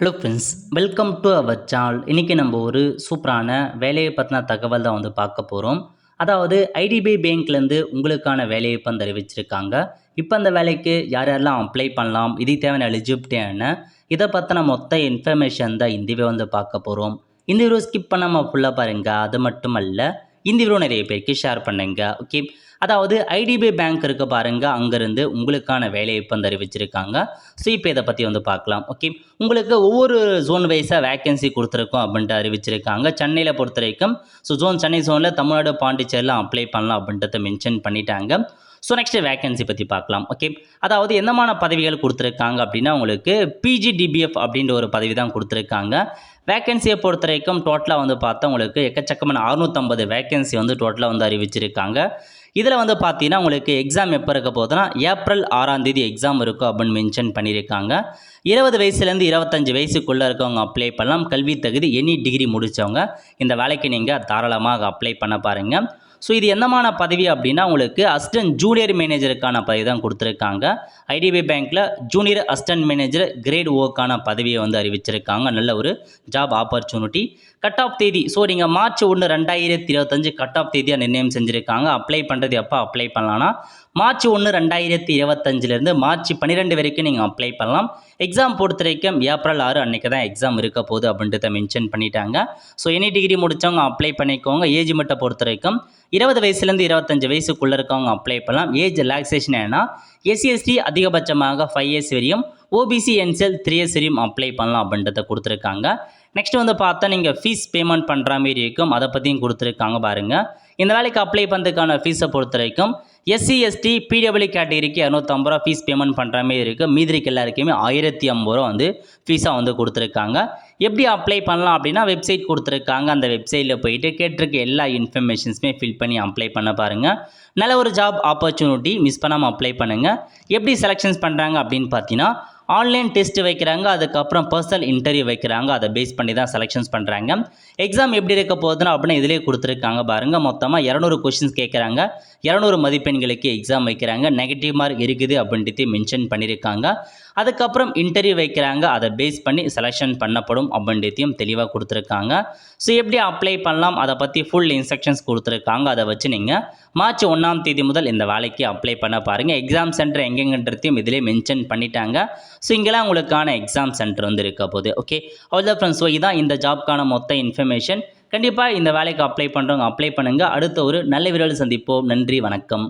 Hello friends, welcome to our channel. இன்றைக்கி நம்ம ஒரு சூப்பரான வேலையை பற்றின தகவல் தான் வந்து பார்க்க போகிறோம். அதாவது ஐடிபிஐ பேங்க்லேருந்து உங்களுக்கான வேலையை இப்போ வந்து அறிவிச்சிருக்காங்க. இப்போ அந்த வேலைக்கு யார் யாரெல்லாம் அப்ளை பண்ணலாம், இதுக்கு தேவையான எலிஜிபிலிட்டி என்ன, இதை பற்றின மொத்த இன்ஃபர்மேஷன் தான் இந்த வீடியோ வந்து பார்க்க போகிறோம். இந்த வீடியோ ஸ்கிப் பண்ணாமல் ஃபுல்லாக பாருங்கள். அது மட்டும் அல்ல, இந்த வீடியோ நிறைய பேருக்கு ஷேர் பண்ணுங்க. ஓகே, அதாவது ஐடிபிஐ பேங்க் இருக்க பாருங்க, அங்கேருந்து உங்களுக்கான வேலையை இப்போ வந்து அறிவிச்சிருக்காங்க. ஸோ இப்போ இதை பற்றி வந்து பார்க்கலாம். ஓகே, உங்களுக்கு ஒவ்வொரு ஜோன் வைஸாக வேகன்சி கொடுத்துருக்கோம் அப்படின்ட்டு அறிவிச்சிருக்காங்க. சென்னையில் பொறுத்த வரைக்கும் சென்னை ஜோனில் தமிழ்நாடு பாண்டிச்சேரியில் அப்ளை பண்ணலாம் அப்படின்றத மென்ஷன் பண்ணிட்டாங்க. ஸோ நெக்ஸ்ட் வேகன்சி பற்றி பார்க்கலாம். ஓகே, அதாவது என்னமான பதவிகள் கொடுத்துருக்காங்க அப்படின்னா, உங்களுக்கு பிஜிடிபிஎஃப் அப்படின்ற ஒரு பதவி தான் கொடுத்துருக்காங்க. வேகன்சியை பொறுத்த வரைக்கும் டோட்டலாக வந்து பார்த்தா உங்களுக்கு எக்கச்சக்கமான 650 வேகன்சி வந்து டோட்டலாக வந்து அறிவிச்சிருக்காங்க. இதில் வந்து பார்த்தீங்கன்னா உங்களுக்கு எக்ஸாம் எப்போ இருக்க போகுதுன்னா ஏப்ரல் 6ஆம் தேதி எக்ஸாம் இருக்கும் அப்படின்னு மென்ஷன் பண்ணியிருக்காங்க. 20 வயசுலேருந்து 25 வயசுக்குள்ளே இருக்கவங்க அப்ளை பண்ணலாம். கல்வி தகுதி எனி டிகிரி முடித்தவங்க இந்த வேலைக்கு நீங்கள் தாராளமாக அப்ளை பண்ண பாருங்கள். ஸோ இது என்னமான பதவி அப்படின்னா, உங்களுக்கு அசிஸ்டன்ட் ஜூனியர் மேனேஜருக்கான பதவி தான் கொடுத்துருக்காங்க. ஐடிபிஐ பேங்க்கில் ஜூனியர் அசிஸ்டன்ட் மேனேஜர் கிரேட் ஓக்கான பதவியை வந்து அறிவிச்சிருக்காங்க. நல்ல ஒரு ஜாப் ஆப்பர்ச்சுனிட்டி. கட் ஆஃப் தேதி நீங்கள் மார்ச் 1, 2025 கட் ஆஃப் தேதியாக நிர்ணயம் செஞ்சுருக்காங்க. அப்ளை பண்ணுறது எப்போ அப்ளை பண்ணலான்னா, மார்ச் 1, 2025 மார்ச் 12 வரைக்கும் நீங்கள் அப்ளை பண்ணலாம். எக்ஸாம் பொறுத்த வரைக்கும் ஏப்ரல் 6 அன்றைக்கி தான் எக்ஸாம் இருக்க போகுது அப்படின்றத மென்ஷன் பண்ணிட்டாங்க. ஸோ எனி டிகிரி முடித்தவங்க அப்ளை பண்ணிக்கோங்க. ஏஜ் மட்டை பொறுத்த வரைக்கும் 20 வயசுலேருந்து 25 வயசுக்குள்ளே இருக்கவங்க அப்ளை பண்ணலாம். ஏஜ் ரிலாக்ஸேஷன் ஏன்னா எஸ்சிஎஸ்டி அதிகபட்சமாக 5 இயர்ஸ் வரையும், ஓபிசி என்சிஎல் 3 இயர்ஸ் வரையும் அப்ளை பண்ணலாம் அப்படின்றத கொடுத்துருக்காங்க. நெக்ஸ்ட் வந்து பார்த்தா நீங்கள் ஃபீஸ் பேமெண்ட் பண்ணுற மாரி இருக்கும். அதை பற்றியும் கொடுத்துருக்காங்க பாருங்கள். இந்த வேலைக்கு அப்ளை பண்ணுறதுக்கான ஃபீஸை பொறுத்த வரைக்கும் எஸ்சி எஸ்டி பிடபிள்யூ கேட்டகரிக்கு 250 ரூபா ஃபீஸ் பேமெண்ட் பண்ணுற மாதிரி இருக்குது. மீதிக்கு எல்லாருக்குமே 1050 ரூபா வந்து ஃபீஸாக வந்து கொடுத்துருக்காங்க. எப்படி அப்ளை பண்ணலாம் அப்படின்னா, வெப்சைட் கொடுத்துருக்காங்க. அந்த வெப்சைட்டில் போயிட்டு கேட்டிருக்க எல்லா இன்ஃபர்மேஷன்ஸுமே ஃபில் பண்ணி அப்ளை பண்ண பாருங்கள். நல்ல ஒரு ஜாப் ஆப்பர்ச்சுனிட்டி, மிஸ் பண்ணாமல் அப்ளை பண்ணுங்கள். எப்படி செலெக்ஷன்ஸ் பண்ணுறாங்க அப்படின்னு பார்த்தீங்கன்னா, ஆன்லைன் டெஸ்ட் வைக்கிறாங்க, அதுக்கப்புறம் பர்சனல் இன்டர்வியூ வைக்கிறாங்க. அதை பேஸ் பண்ணி தான் செலெக்ஷன்ஸ் பண்ணுறாங்க. எக்ஸாம் எப்படி இருக்க போகுதுன்னா அப்படின்னு இதிலே கொடுத்துருக்காங்க பாருங்கள். மொத்தமாக 200 கொஷின்ஸ் கேட்குறாங்க. 200 மதிப்பெண்களுக்கு எக்ஸாம் வைக்கிறாங்க. நெகட்டிவ் மார்க் இருக்குது அப்படின்ட்டு மென்ஷன் பண்ணியிருக்காங்க. அதுக்கப்புறம் இன்டர்வியூ வைக்கிறாங்க. அதை பேஸ் பண்ணி செலெக்ஷன் பண்ணப்படும் அப்படின்றதையும் தெளிவாக கொடுத்துருக்காங்க. ஸோ எப்படி அப்ளை பண்ணலாம், அதை பற்றி ஃபுல் இன்ஸ்ட்ரக்ஷன்ஸ் கொடுத்துருக்காங்க. அதை வச்சு நீங்கள் மார்ச் 1ஆம் தேதி முதல் இந்த வேலைக்கு அப்ளை பண்ண பாருங்கள். எக்ஸாம் சென்டர் எங்கெங்கன்றதையும் இதிலே மென்ஷன் பண்ணிட்டாங்க. ஸோ இங்கெல்லாம் உங்களுக்கான எக்ஸாம் சென்டர் வந்து இருக்க போகுது. ஓகே, அவ்வளோதான் ஃப்ரெண்ட்ஸ். ஸோ இதான் இந்த ஜாப்க்கான மொத்த இன்ஃபர்மேஷன். கண்டிப்பாக இந்த வேலைக்கு அப்ளை பண்ணுறவங்க அப்ளை பண்ணுங்கள். அடுத்த ஒரு நல்ல வீடியோவில் சந்திப்போம். நன்றி, வணக்கம்.